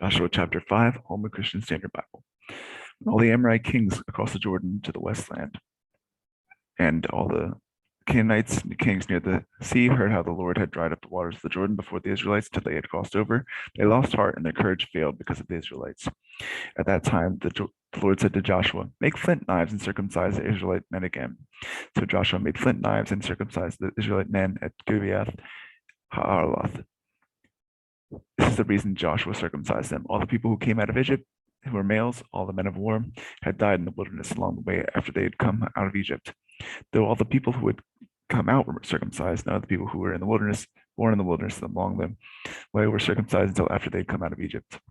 Joshua chapter 5, Holman Christian Standard Bible. All the Amorite kings across the Jordan to the west land, and all the Canaanites and kings near the sea heard how the Lord had dried up the waters of the Jordan before the Israelites till they had crossed over. They lost heart and their courage failed because of the Israelites. At that time, the Lord said to Joshua, "Make flint knives and circumcise the Israelite men again." So Joshua made flint knives and circumcised the Israelite men at Gibeath Haaraloth. This is the reason Joshua circumcised them. All the people who came out of Egypt, who were males, all the men of war, had died in the wilderness along the way after they had come out of Egypt. Though all the people who had come out were circumcised, none of the people who were in the wilderness, born in the wilderness along the way, were circumcised until after they had come out of Egypt.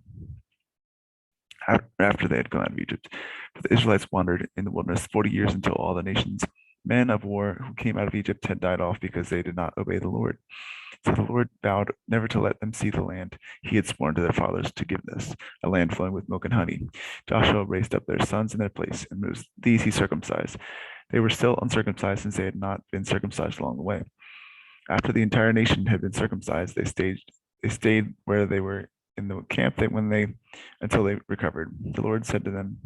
After they had come out of Egypt, for the Israelites wandered in the wilderness 40 years until all the nations, men of war who came out of Egypt, had died off because they did not obey the Lord. So the Lord vowed never to let them see the land he had sworn to their fathers to give this, a land flowing with milk and honey. Joshua raised up their sons in their place, and these he circumcised. They were still uncircumcised since they had not been circumcised along the way. After the entire nation had been circumcised, they stayed where they were in the camp until they recovered. The Lord said to them,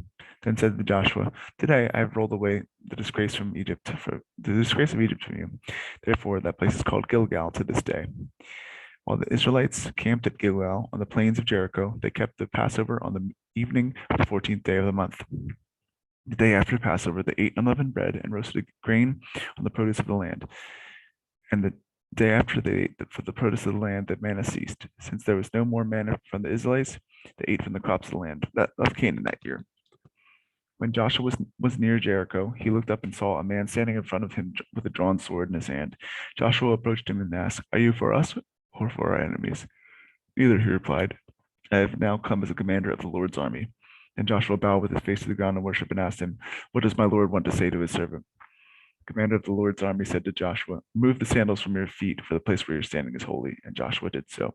then said to Joshua, "Today I have rolled away the disgrace from Egypt, for the disgrace of Egypt from you." Therefore, that place is called Gilgal to this day. While the Israelites camped at Gilgal on the plains of Jericho, they kept the Passover on the evening of the 14th day of the month. The day after Passover, they ate unleavened bread and roasted grain on the produce of the land. And the day after they ate for the produce of the land, the manna ceased. Since there was no more manna from the Israelites, they ate from the crops of the land of Canaan that year. When Joshua was near Jericho, he looked up and saw a man standing in front of him with a drawn sword in his hand. Joshua approached him and asked, "Are you for us or for our enemies?" "Neither," he replied. "I have now come as a commander of the Lord's army." Then Joshua bowed with his face to the ground in worship and asked him, "What does my Lord want to say to his servant?" The commander of the Lord's army said to Joshua, "Remove the sandals from your feet, for the place where you're standing is holy." And Joshua did so.